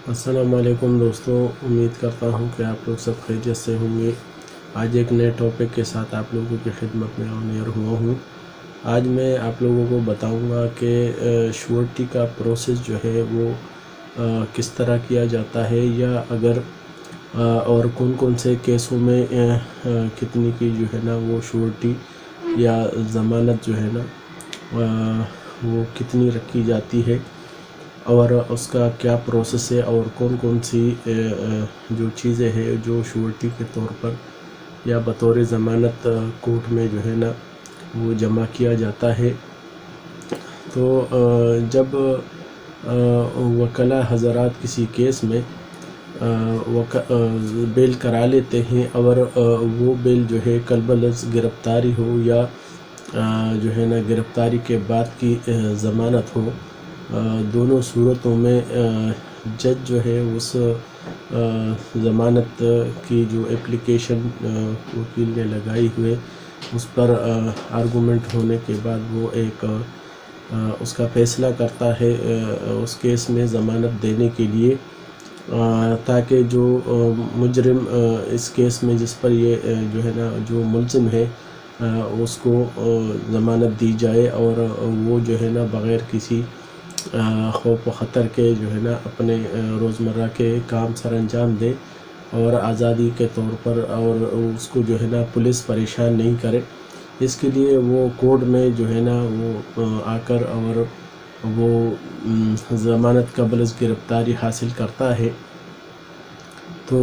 السلام علیکم دوستو، امید کرتا ہوں کہ آپ لوگ سب خیریت سے ہوں گے۔ آج ایک نئے ٹاپک کے ساتھ آپ لوگوں کی خدمت میں آن ایئر ہوا ہوں۔ آج میں آپ لوگوں کو بتاؤں گا کہ شورٹی کا پروسیس جو ہے وہ کس طرح کیا جاتا ہے، یا اگر اور کون کون سے کیسوں میں کتنی کی جو ہے نا وہ شورٹی یا ضمانت جو ہے نا وہ کتنی رکھی جاتی ہے، اور اس کا کیا پروسیس ہے، اور کون کون سی جو چیزیں ہیں جو شورٹی کے طور پر یا بطور ضمانت کورٹ میں جو ہے نا وہ جمع کیا جاتا ہے۔ تو جب وکلا حضرات کسی کیس میں بیل کرا لیتے ہیں، اور وہ بیل جو ہے کلبلز گرفتاری ہو یا جو ہے نا گرفتاری کے بعد کی ضمانت ہو، دونوں صورتوں میں جج جو ہے اس ضمانت کی جو اپلیکیشن وکیل نے لگائی ہوئے اس پر آرگومنٹ ہونے کے بعد وہ ایک اس کا فیصلہ کرتا ہے اس کیس میں ضمانت دینے کے لیے، تاکہ جو مجرم اس کیس میں جس پر یہ جو ہے نا جو ملزم ہے اس کو ضمانت دی جائے، اور وہ جو ہے نا بغیر کسی خوف و خطر کے جو ہے نا اپنے روزمرہ کے کام سر انجام دے، اور آزادی کے طور پر، اور اس کو جو ہے نا پولیس پریشان نہیں کرے۔ اس کے لیے وہ کورٹ میں جو ہے نا وہ آ کر اور وہ ضمانت قبل از گرفتاری حاصل کرتا ہے۔ تو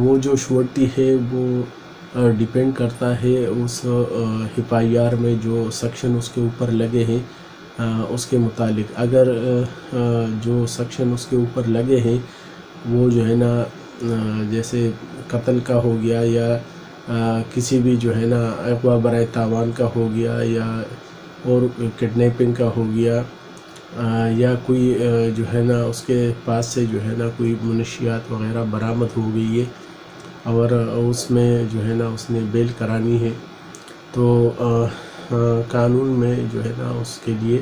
وہ جو شورٹی ہے وہ ڈیپینڈ کرتا ہے اس FIR میں جو سیکشن اس کے اوپر لگے ہیں اس کے متعلق۔ اگر جو سیکشن اس کے اوپر لگے ہیں وہ جو ہے نا جیسے قتل کا ہو گیا، یا کسی بھی جو ہے نا اغوا برائے تاوان کا ہو گیا، یا اور کڈنیپنگ کا ہو گیا، یا کوئی جو ہے نا اس کے پاس سے جو ہے نا کوئی منشیات وغیرہ برآمد ہو گئی ہے، اور اس میں جو ہے نا اس نے بیل کرانی ہے، تو قانون میں جو ہے نا اس کے لیے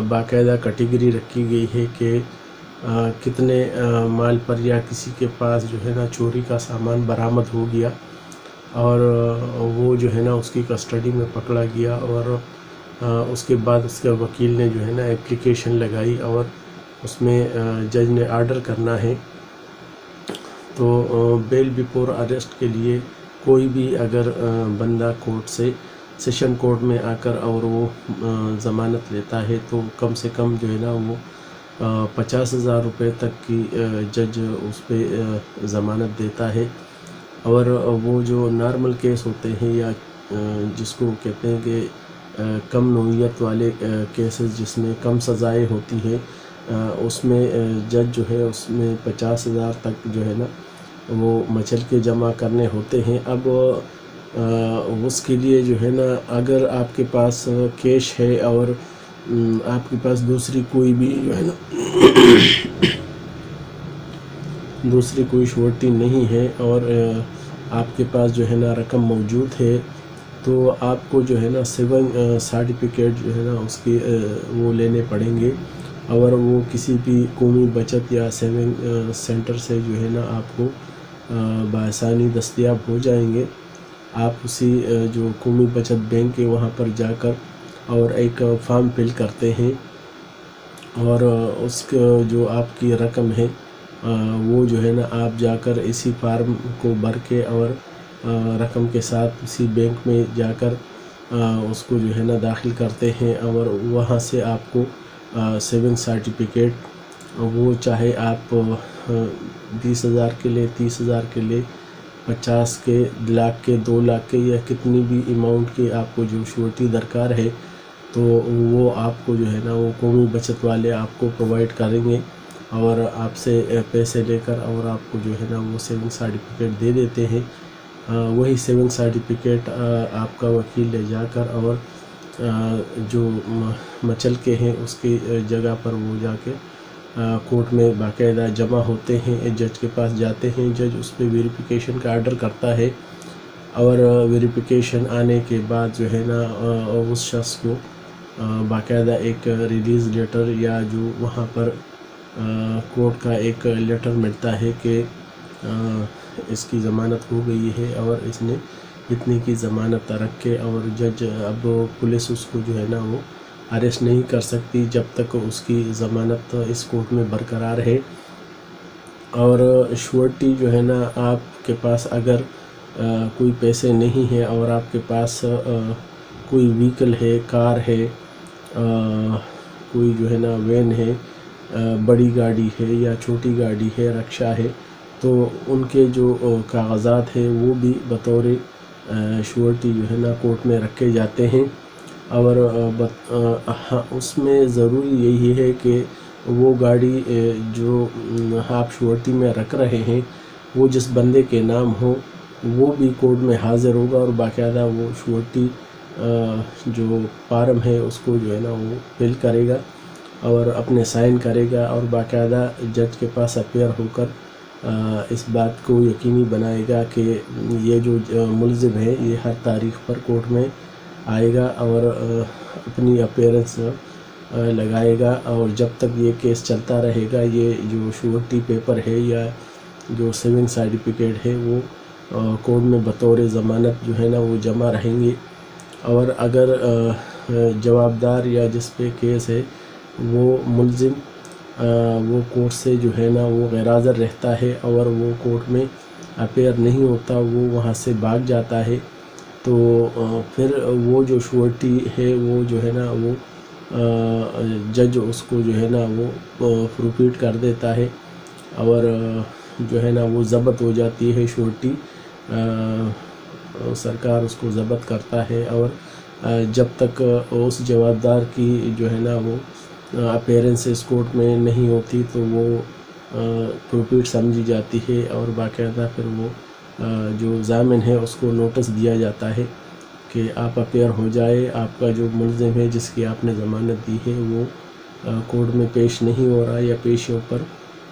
باقاعدہ کیٹیگری رکھی گئی ہے کہ کتنے مال پر یا کسی کے پاس جو ہے نا چوری کا سامان برآمد ہو گیا، اور وہ جو ہے نا اس کی کسٹڈی میں پکڑا گیا، اور اس کے بعد اس کے وکیل نے جو ہے نا اپلیکیشن لگائی، اور اس میں جج نے آرڈر کرنا ہے۔ تو بیل بیفور اریسٹ کے لیے کوئی بھی اگر بندہ کورٹ سے سیشن کورٹ میں آ کر اور وہ ضمانت لیتا ہے تو کم سے کم جو ہے نا وہ 50,000 روپے تک کی جج اس پہ ضمانت دیتا ہے۔ اور وہ جو نارمل کیس ہوتے ہیں، یا جس کو کہتے ہیں کہ کم نوعیت والے کیسز جس میں کم سزائیں ہوتی ہیں، اس میں جج جو ہے اس میں 50,000 تک جو ہے نا وہ مچل کے جمع کرنے ہوتے ہیں۔ اب اس کے لیے جو ہے نا اگر آپ کے پاس کیش ہے، اور آپ کے پاس دوسری کوئی بھی جو ہے نا دوسری کوئی شورٹی نہیں ہے، اور آپ کے پاس جو ہے نا رقم موجود ہے، تو آپ کو جو ہے نا سیونگ سرٹیفکیٹ جو ہے نا اس کی وہ لینے پڑیں گے، اور وہ کسی بھی قومی بچت یا سیونگ سینٹر سے جو ہے نا آپ کو بآسانی دستیاب ہو جائیں گے۔ آپ اسی جو قومی بچت بینک ہے وہاں پر جا کر اور ایک فارم فل کرتے ہیں، اور اس کا جو آپ کی رقم ہے وہ جو ہے نا آپ جا کر اسی فارم کو بھر کے اور رقم کے ساتھ اسی بینک میں جا کر اس کو جو ہے نا داخل کرتے ہیں، اور وہاں سے آپ کو سیونگ سرٹیفکیٹ، وہ چاہے آپ 20,000 کے لے، 30,000 کے لے، 50 کے، لاکھ کے، 2 لاکھ کے، یا کتنی بھی اماؤنٹ کے آپ کو جو شورٹی درکار ہے، تو وہ آپ کو جو ہے نا وہ قومی بچت والے آپ کو پرووائڈ کریں گے، اور آپ سے پیسے لے کر اور آپ کو جو ہے نا وہ سیونگ سرٹیفکیٹ دے دیتے ہیں۔ وہی سیونگ سرٹیفکیٹ آپ کا وکیل لے جا کر اور جو مچل کے ہیں اس کی جگہ پر وہ جا کے کورٹ میں باقاعدہ جمع ہوتے ہیں، جج کے پاس جاتے ہیں، جج اس پہ ویریفیکیشن کا آرڈر کرتا ہے، اور ویریفیکیشن آنے کے بعد جو ہے نا اس شخص کو باقاعدہ ایک ریلیز لیٹر، یا جو وہاں پر کورٹ کا ایک لیٹر ملتا ہے کہ اس کی ضمانت ہو گئی ہے اور اس نے اتنے کی ضمانت رکھ کے، اور جج اب پولیس اس کو جو ہے نا وہ اریسٹ نہیں کر سکتی جب تک اس کی ضمانت اس کورٹ میں برقرار ہے۔ اور شورٹی جو ہے نا، آپ کے پاس اگر کوئی پیسے نہیں ہے اور آپ کے پاس کوئی وہیکل ہے، کار ہے، کوئی جو ہے نا وین ہے، بڑی گاڑی ہے یا چھوٹی گاڑی ہے، رکشہ ہے، تو ان کے جو کاغذات ہیں وہ بھی بطور شورٹی جو ہے نا کورٹ میں رکھے جاتے ہیں۔ اور اس میں ضروری یہی ہے کہ وہ گاڑی جو آپ شورٹی میں رکھ رہے ہیں وہ جس بندے کے نام ہو وہ بھی کورٹ میں حاضر ہوگا اور باقاعدہ وہ شورٹی جو فارم ہے اس کو جو ہے نا وہ فل کرے گا اور اپنے سائن کرے گا، اور باقاعدہ جج کے پاس اپیئر ہو کر اس بات کو یقینی بنائے گا کہ یہ جو ملزم ہے یہ ہر تاریخ پر کورٹ میں آئے گا اور اپنی اپیئرنس لگائے گا، اور جب تک یہ کیس چلتا رہے گا یہ جو شورٹی پیپر ہے یا جو سیونگ سرٹیفکیٹ ہے وہ کورٹ میں بطور ضمانت جو ہے نا وہ جمع رہیں گے۔ اور اگر جوابدار یا جس پہ کیس ہے وہ ملزم وہ کورٹ سے جو ہے نا وہ غیر حاضر رہتا ہے اور وہ کورٹ میں اپیئر نہیں ہوتا، وہ وہاں سے بھاگ جاتا ہے، تو پھر وہ جو شورٹی ہے وہ جو ہے نا وہ جج اس کو جو ہے نا وہ فروفیٹ کر دیتا ہے اور جو ہے نا وہ ضبط ہو جاتی ہے شورٹی، سرکار اس کو ضبط کرتا ہے، اور جب تک اس جوابدار کی جو ہے نا وہ اپیرنس اس کورٹ میں نہیں ہوتی تو وہ فروفیٹ سمجھی جاتی ہے، اور باقاعدہ پھر وہ جو ضامن ہے اس کو نوٹس دیا جاتا ہے کہ آپ اپیئر ہو جائے، آپ کا جو ملزم ہے جس کی آپ نے ضمانت دی ہے وہ کورٹ میں پیش نہیں ہو رہا یا پیشیوں پر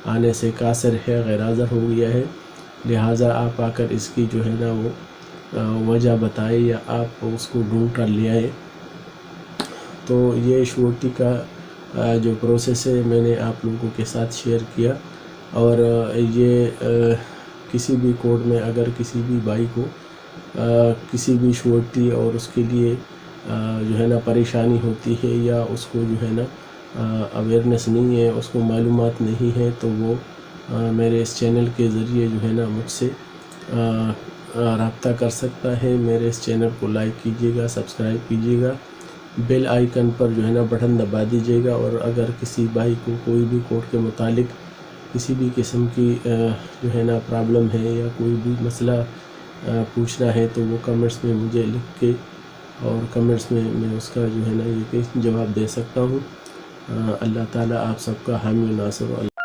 آنے سے قاصر ہے، غیر حاضر ہو گیا ہے، لہٰذا آپ آ کر اس کی جو ہے نا وہ وجہ بتائے یا آپ اس کو ڈھونڈ کر لے آئے۔ تو یہ شورٹی کا جو پروسیس ہے میں نے آپ لوگوں کے ساتھ شیئر کیا، اور یہ کسی بھی کورٹ میں اگر کسی بھی بھائی کو کسی بھی شورٹی اور اس کے لیے جو ہے نا پریشانی ہوتی ہے یا اس کو جو ہے نا اویئرنیس نہیں ہے، اس کو معلومات نہیں ہے، تو وہ میرے اس چینل کے ذریعے جو ہے نا مجھ سے رابطہ کر سکتا ہے۔ میرے اس چینل کو لائک کیجیے گا، سبسکرائب کیجیے گا، بیل آئیکن پر جو ہے نا بٹن دبا دیجیے گا، اور اگر کسی بھائی کو کوئی بھی کورٹ کے متعلق کسی بھی قسم کی جو ہے نا پرابلم ہے یا کوئی بھی مسئلہ پوچھنا ہے تو وہ کمنٹس میں مجھے لکھ کے، اور کمنٹس میں میں اس کا جو ہے نا یہ جواب دے سکتا ہوں۔ اللہ تعالیٰ آپ سب کا حامی و ناصر۔